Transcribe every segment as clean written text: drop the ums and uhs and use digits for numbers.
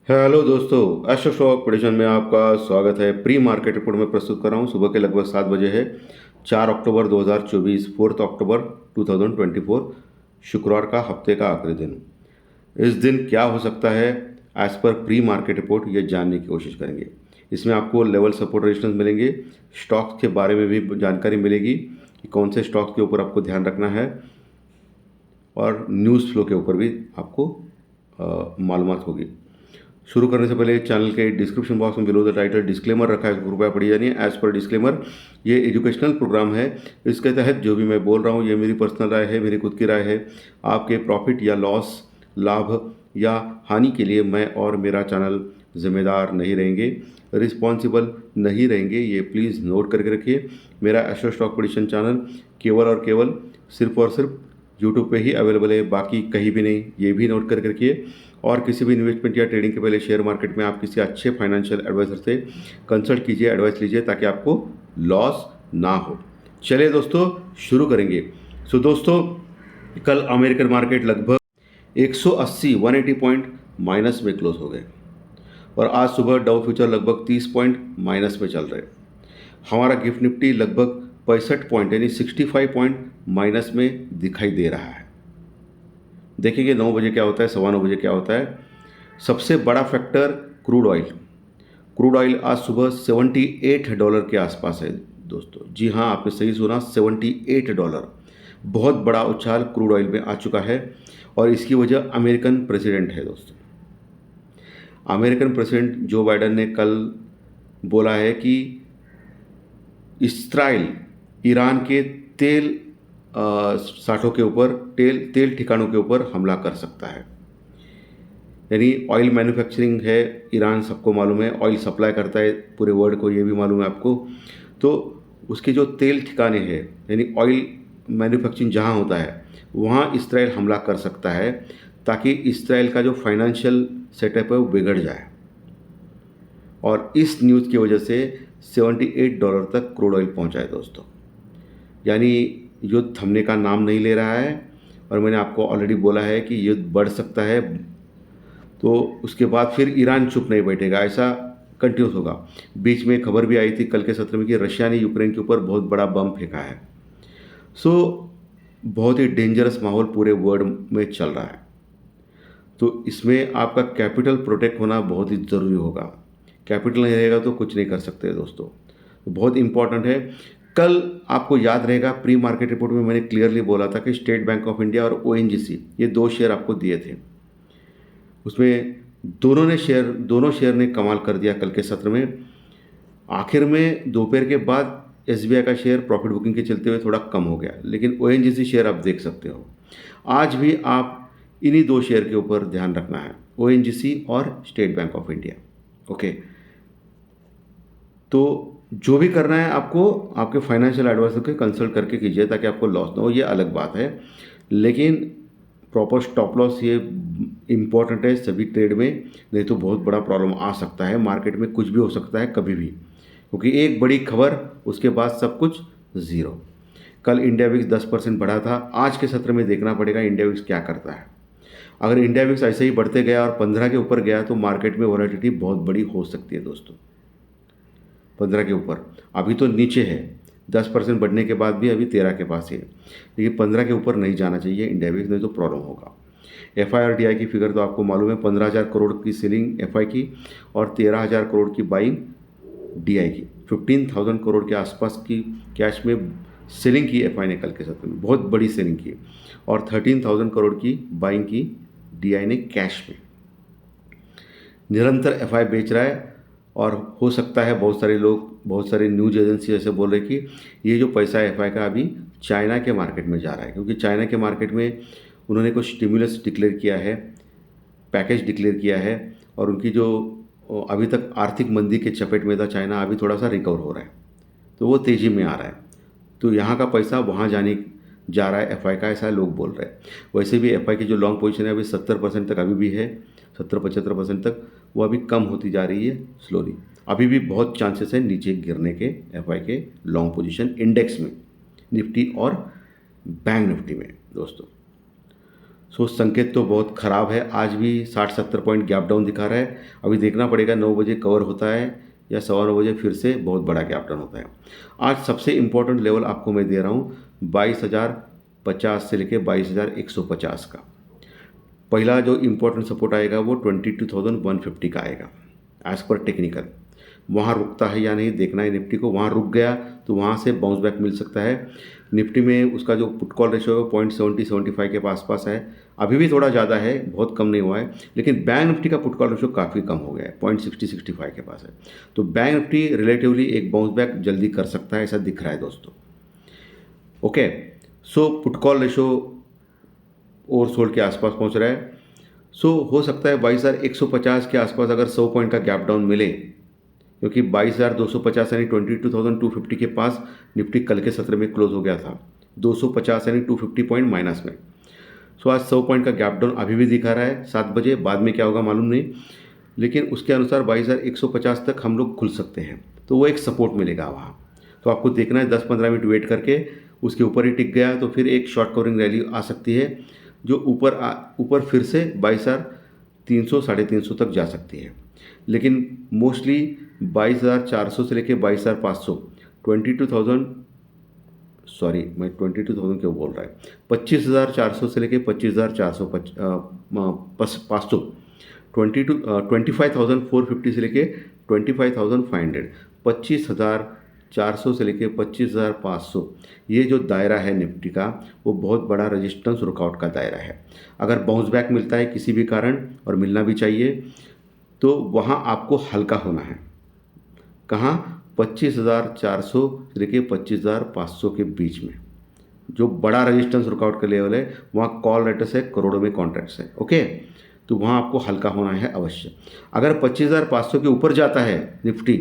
Hello दोस्तों, astro stock prediction में आपका स्वागत है। प्री मार्केट रिपोर्ट में प्रस्तुत कर रहा हूँ। सुबह के लगभग 7 बजे है। 4 अक्टूबर 2024, 4 अक्टूबर 2024, शुक्रवार का हफ्ते का आखिरी दिन। इस दिन क्या हो सकता है, as per pre market report ये जानने की कोशिश करेंगे। इसमें आपको लेवल सपोर्ट रेजिस्टेंस मिलेंगे, स्टॉक्स के बारे में भी जानकारी मिलेगी कि कौन से स्टॉक्स के ऊपर आपको ध्यान रखना है, और न्यूज़ फ्लो के ऊपर भी आपको मालूमात होगी। शुरू करने से पहले चैनल के डिस्क्रिप्शन बॉक्स में बिलो द टाइटल डिस्क्लेमर रखा है, कृपया पढ़िए। यानी एज पर डिस्क्लेमर, ये एजुकेशनल प्रोग्राम है। इसके तहत जो भी मैं बोल रहा हूँ ये मेरी पर्सनल राय है, मेरी खुद की राय है। आपके प्रॉफिट या लॉस, लाभ या हानि के लिए मैं और मेरा चैनल जिम्मेदार नहीं रहेंगे, रिस्पॉन्सिबल नहीं रहेंगे। ये प्लीज़ नोट करके रखिए। मेरा एस्ट्रो स्टॉक प्रेडिक्शन चैनल केवल और केवल सिर्फ और सिर्फ यूट्यूब पे ही अवेलेबल है, बाकी कहीं भी नहीं। ये भी नोट करके रखिए। और किसी भी इन्वेस्टमेंट या ट्रेडिंग के पहले शेयर मार्केट में आप किसी अच्छे फाइनेंशियल एडवाइजर से कंसल्ट कीजिए, एडवाइस लीजिए, ताकि आपको लॉस ना हो। चलिए दोस्तों, शुरू करेंगे। सो दोस्तों, कल अमेरिकन मार्केट लगभग 180 180 पॉइंट माइनस में क्लोज हो गए, और आज सुबह डाउ फ्यूचर लगभग 30 पॉइंट माइनस में चल रहे। हमारा गिफ्ट निफ्टी लगभग 65 पॉइंट यानी 65 पॉइंट माइनस में दिखाई दे रहा है। देखेंगे 9 बजे क्या होता है, 9:15 बजे क्या होता है। सबसे बड़ा factor crude oil. Crude oil आज सुबह $78 के आसपास है दोस्तों। जी हाँ, आपने सही सुना, $78। बहुत बड़ा उछाल क्रूड ऑयल में आ चुका है, और इसकी वजह अमेरिकन प्रेसिडेंट है दोस्तों। अमेरिकन प्रेसिडेंट जो बाइडन ने कल बोला है कि इस्राइल ईरान के तेल साठों के ऊपर, तेल ठिकानों के ऊपर हमला कर सकता है। यानी ऑयल मैन्युफैक्चरिंग है ईरान, सबको मालूम है। ऑयल सप्लाई करता है पूरे वर्ल्ड को, ये भी मालूम है आपको। तो उसके जो तेल ठिकाने हैं, यानी ऑयल मैन्युफैक्चरिंग जहाँ होता है, वहाँ इसराइल हमला कर सकता है, ताकि इसराइल का जो फाइनेंशियल सेटअप है वो बिगड़ जाए। और इस न्यूज़ की वजह से $78 तक क्रूड ऑयल पहुँचा है दोस्तों। यानी युद्ध थमने का नाम नहीं ले रहा है, और मैंने आपको ऑलरेडी बोला है कि युद्ध बढ़ सकता है। तो उसके बाद फिर ईरान चुप नहीं बैठेगा, ऐसा कंटिन्यूस होगा। बीच में खबर भी आई थी कल के सत्र में कि रशिया ने यूक्रेन के ऊपर बहुत बड़ा बम फेंका है। सो बहुत ही डेंजरस माहौल पूरे वर्ल्ड में चल रहा है। तो इसमें आपका कैपिटल प्रोटेक्ट होना बहुत ही ज़रूरी होगा। कैपिटल नहीं रहेगा तो कुछ नहीं कर सकते दोस्तों। तो बहुत इंपॉर्टेंट है। कल आपको याद रहेगा, प्री मार्केट रिपोर्ट में मैंने क्लियरली बोला था कि स्टेट बैंक ऑफ इंडिया और ओएनजीसी, ये 2 शेयर आपको दिए थे। उसमें दोनों शेयर ने कमाल कर दिया कल के सत्र में। आखिर में दोपहर के बाद एसबीआई का शेयर प्रॉफिट बुकिंग के चलते हुए थोड़ा कम हो गया, लेकिन ओएनजीसी शेयर आप देख सकते हो। आज भी आप इन्हीं 2 शेयर के ऊपर ध्यान रखना है, ओएनजीसी और state bank of India. Okay, तो जो भी करना है आपको आपके फाइनेंशियल एडवाइजर के कंसल्ट करके कीजिए, ताकि आपको लॉस ना हो। ये अलग बात है, लेकिन प्रॉपर स्टॉप लॉस ये इम्पॉर्टेंट है सभी ट्रेड में। नहीं तो बहुत बड़ा प्रॉब्लम आ सकता है, मार्केट में कुछ भी हो सकता है कभी भी, क्योंकि एक बड़ी खबर उसके बाद सब कुछ ज़ीरो। कल इंडिया विक्स 10% बढ़ा था। आज के सत्र में देखना पड़ेगा इंडिया विक्स क्या करता है। अगर इंडिया विक्स ऐसे ही बढ़ते गया और 15 के ऊपर गया तो मार्केट में वॉलेटिलिटी बहुत बड़ी हो सकती है दोस्तों। 15 के ऊपर, अभी तो नीचे है, 10% बढ़ने के बाद भी अभी 13 के पास है, लेकिन 15 के ऊपर नहीं जाना चाहिए इंडिया विक्स, नहीं तो प्रॉब्लम होगा। एफआई और डीआई की फिगर तो आपको मालूम है, 15,000 करोड़ की सेलिंग एफआई की और 13,000 करोड़ की बाइंग डीआई की। 15,000 करोड़ के आसपास की कैश में सेलिंग की एफआई ने कल के सत्र में, बहुत बड़ी सेलिंग की, और 13,000 करोड़ की बाइंग की डीआई ने कैश में। निरंतर एफआई बेच रहा है, और हो सकता है बहुत सारे लोग, बहुत सारे न्यूज एजेंसी ऐसे बोल रहे कि ये जो पैसा एफआई का अभी चाइना के मार्केट में जा रहा है, क्योंकि चाइना के मार्केट में उन्होंने कुछ स्टिमुलस डिक्लेयर किया है, पैकेज डिक्लेयर किया है, और उनकी जो अभी तक आर्थिक मंदी के चपेट में था चाइना, अभी थोड़ा सा रिकवर हो रहा है, तो वो तेज़ी में आ रहा है। तो यहाँ का पैसा वहाँ जा रहा है एफआई का, ऐसा लोग बोल रहे हैं। वैसे भी एफआई की जो लॉन्ग पोजीशन है अभी 70% तक अभी भी है, 70-75% तक, वो अभी कम होती जा रही है स्लोली। अभी भी बहुत चांसेस है नीचे गिरने के एफआई के लॉन्ग पोजीशन इंडेक्स में, निफ्टी और बैंक निफ्टी में दोस्तों। सो संकेत तो बहुत ख़राब है, आज भी 60-70 पॉइंट गैप डाउन दिखा रहा है। अभी देखना पड़ेगा 9 बजे कवर होता है या 9:15 बजे फिर से बहुत बड़ा गैप डाउन होता है। आज सबसे इम्पोर्टेंट लेवल आपको मैं दे रहा हूँ 22,050 से लेके 22,150 का। पहला जो इम्पोर्टेंट सपोर्ट आएगा वो 22,150 का आएगा एज पर टेक्निकल। वहाँ रुकता है या नहीं देखना है निफ्टी को। वहाँ रुक गया तो वहाँ से बाउंस बैक मिल सकता है। निफ्टी में उसका जो पुट कॉल रेशो है वो 0.70-75 के आसपास है। अभी भी थोड़ा ज़्यादा है, बहुत कम नहीं हुआ है, लेकिन बैंक निफ्टी का पुट कॉल रेशो काफ़ी कम हो गया है, 0.60-65 के पास है। तो बैंक निफ्टी रिलेटिवली एक बाउंस बैक जल्दी कर सकता है, ऐसा दिख रहा है दोस्तों। Okay, so put call ratio over sold के आसपास पहुंच रहा है। सो हो सकता है 22,150 के आसपास अगर 100 पॉइंट का गैप डाउन मिले, क्योंकि 22,250 यानी 22,250 के पास निफ्टी कल के सत्र में क्लोज हो गया था, 250 यानी 250 पॉइंट माइनस में। सो आज 100 पॉइंट का गैप डाउन अभी भी दिखा रहा है 7 बजे, बाद में क्या होगा मालूम नहीं, लेकिन उसके अनुसार 22,150 तक हम लोग खुल सकते हैं, तो वो एक सपोर्ट मिलेगा वहाँ। तो आपको देखना है 10-15 मिनट वेट करके, उसके ऊपर ही टिक गया तो फिर एक शॉर्ट कवरिंग रैली आ सकती है जो ऊपर फिर से 22,300 350 तक जा सकती है। लेकिन मोस्टली 22,400 से लेके 22,500, 22,000, सॉरी मैं 22,000 क्यों बोल रहा है, 25,400 से लेके 25,400 500, 25,450 से लेके 25,500, 25,400 से लेके 25,500, ये जो दायरा है निफ्टी का वो बहुत बड़ा रेजिस्टेंस रुकआउट का दायरा है। अगर बाउंस बैक मिलता है किसी भी कारण, और मिलना भी चाहिए, तो वहाँ आपको हल्का होना है। कहाँ? 25,400 से लेके 25,500 के बीच में जो बड़ा रेजिस्टेंस रुकआउट का लेवल है, वहाँ कॉल रेटस है, करोड़ों में कॉन्ट्रैक्ट्स है। ओके, तो वहाँ आपको हल्का होना है अवश्य। अगर 25,500 के ऊपर जाता है निफ्टी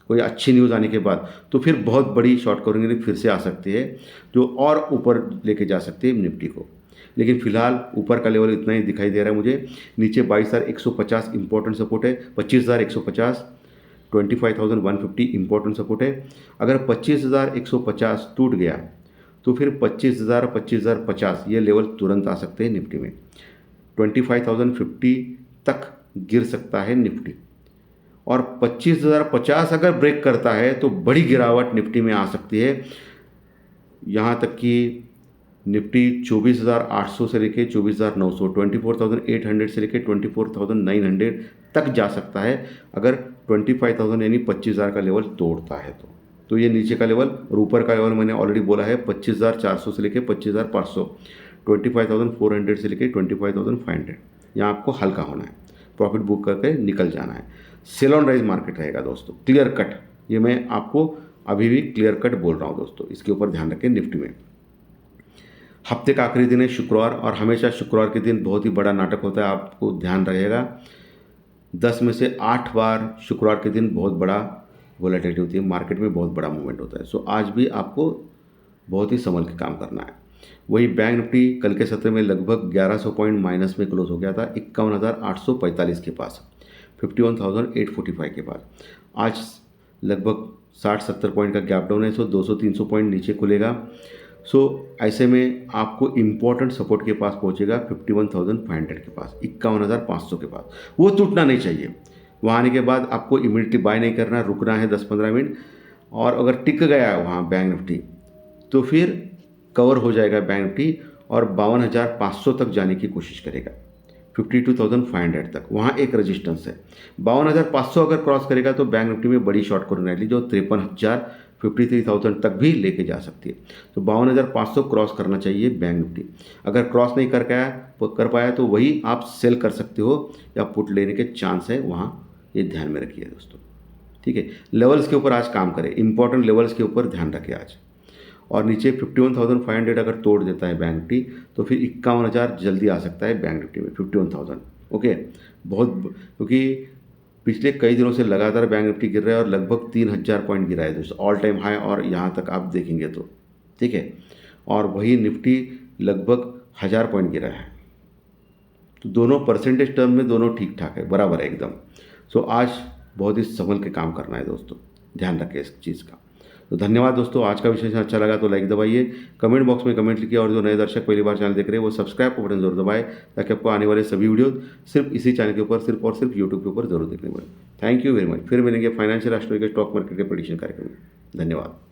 कोई अच्छी न्यूज़ आने के बाद, तो फिर बहुत बड़ी शॉर्ट कवरिंग फिर से आ सकती है जो और ऊपर लेके जा सकती है निफ्टी को। लेकिन फिलहाल ऊपर का लेवल इतना ही दिखाई दे रहा है मुझे। नीचे 22,150 इंपॉर्टेंट सपोर्ट है, 25,150, 25,150 इंपॉर्टेंट सपोर्ट है। अगर 25,150 टूट गया तो फिर 25,000, 25,050 ये लेवल तुरंत आ सकते हैं निफ्टी में। 25,050 तक गिर सकता है निफ्टी, और 25,050 अगर ब्रेक करता है तो बड़ी गिरावट निफ्टी में आ सकती है। यहाँ तक कि निफ्टी 24,800 से लेके 24,900, 24,800 से लेके 24,900 तक जा सकता है अगर 25,000 यानी 25,000 का लेवल तोड़ता है तो ये नीचे का लेवल, और ऊपर का लेवल मैंने ऑलरेडी बोला है 25,400 से लेके 25,500, 25,400 से लेके 25,500, यहाँ आपको हल्का होना है, प्रॉफिट बुक करके निकल जाना है। सेल ऑन राइज मार्केट रहेगा दोस्तों, क्लियर कट, ये मैं आपको अभी भी क्लियर कट बोल रहा हूँ दोस्तों, इसके ऊपर ध्यान रखें। निफ्टी में हफ्ते का आखिरी दिन है शुक्रवार, और हमेशा शुक्रवार के दिन बहुत ही बड़ा नाटक होता है, आपको ध्यान रहेगा। 10 में से 8 बार शुक्रवार के दिन बहुत बड़ा वोलेटिलिटी होती है, मार्केट में बहुत बड़ा मूवमेंट होता है। सो आज भी आपको बहुत ही संभल के काम करना है। वही बैंक निफ्टी कल के सत्र में लगभग 1100 पॉइंट माइनस में क्लोज हो गया था, 51,845 के पास, 51,845 के पास। आज लगभग 60-70 पॉइंट का गैप डाउन है, सो 200-300 पॉइंट नीचे खुलेगा। सो ऐसे में आपको इम्पोर्टेंट सपोर्ट के पास पहुंचेगा 51,500 के पास, 51,500 के पास, वो टूटना नहीं चाहिए। वहाँ आने के बाद आपको इमीडिएटली बाय नहीं करना, रुकना है 10-15 मिनट, और अगर टिक गया है वहाँ बैंक निफ्टी तो फिर कवर हो जाएगा बैंक निफ्टी, और 52,500 तक जाने की कोशिश करेगा, 52,500 तक, वहाँ एक रेजिस्टेंस है। 52,500 अगर क्रॉस करेगा तो बैंक निफ्टी में बड़ी शॉर्ट कवरिंग रैली जो 53,000, 53,000 तक भी लेके जा सकती है। तो 52,500 क्रॉस करना चाहिए बैंक निफ्टी। अगर क्रॉस नहीं कर पाया तो वही आप सेल कर सकते हो, या पुट लेने के चांस है वहाँ, ये ध्यान में रखिए दोस्तों, ठीक है। लेवल्स के ऊपर आज काम करें, इंपॉर्टेंट लेवल्स के ऊपर ध्यान रखें आज। और नीचे 51,500 अगर तोड़ देता है बैंक निफ्टी तो फिर 51,000 जल्दी आ सकता है बैंक निफ्टी में, 51,000। ओके, बहुत, क्योंकि पिछले कई दिनों से लगातार बैंक निफ्टी गिर रहा है और लगभग 3,000 पॉइंट गिरा है दोस्तों, ऑल टाइम हाई, और यहाँ तक आप देखेंगे तो, ठीक है। और वही निफ्टी लगभग 1,000 पॉइंट गिरा है, तो दोनों परसेंटेज टर्म में दोनों ठीक ठाक है, बराबर है एकदम। सो आज बहुत ही संभल के काम करना है दोस्तों, ध्यान रखें इस चीज़ का। तो धन्यवाद दोस्तों, आज का विषय अच्छा लगा तो लाइक दबाइए, कमेंट बॉक्स में कमेंट लिखिए और जो नए दर्शक पहली बार चैनल देख रहे हैं वो सब्सक्राइब का बटन जरूर दबाएं ताकि आपको आने वाले सभी वीडियो सिर्फ इसी चैनल के ऊपर सिर्फ और सिर्फ यूट्यूब के ऊपर जरूर देखने मिले। Thank you very much. फिर मिलेंगे फाइनेंशियल एस्ट्रोलॉजी के स्टॉक मार्केट के प्रेडिक्शन कार्यक्रम में। धन्यवाद।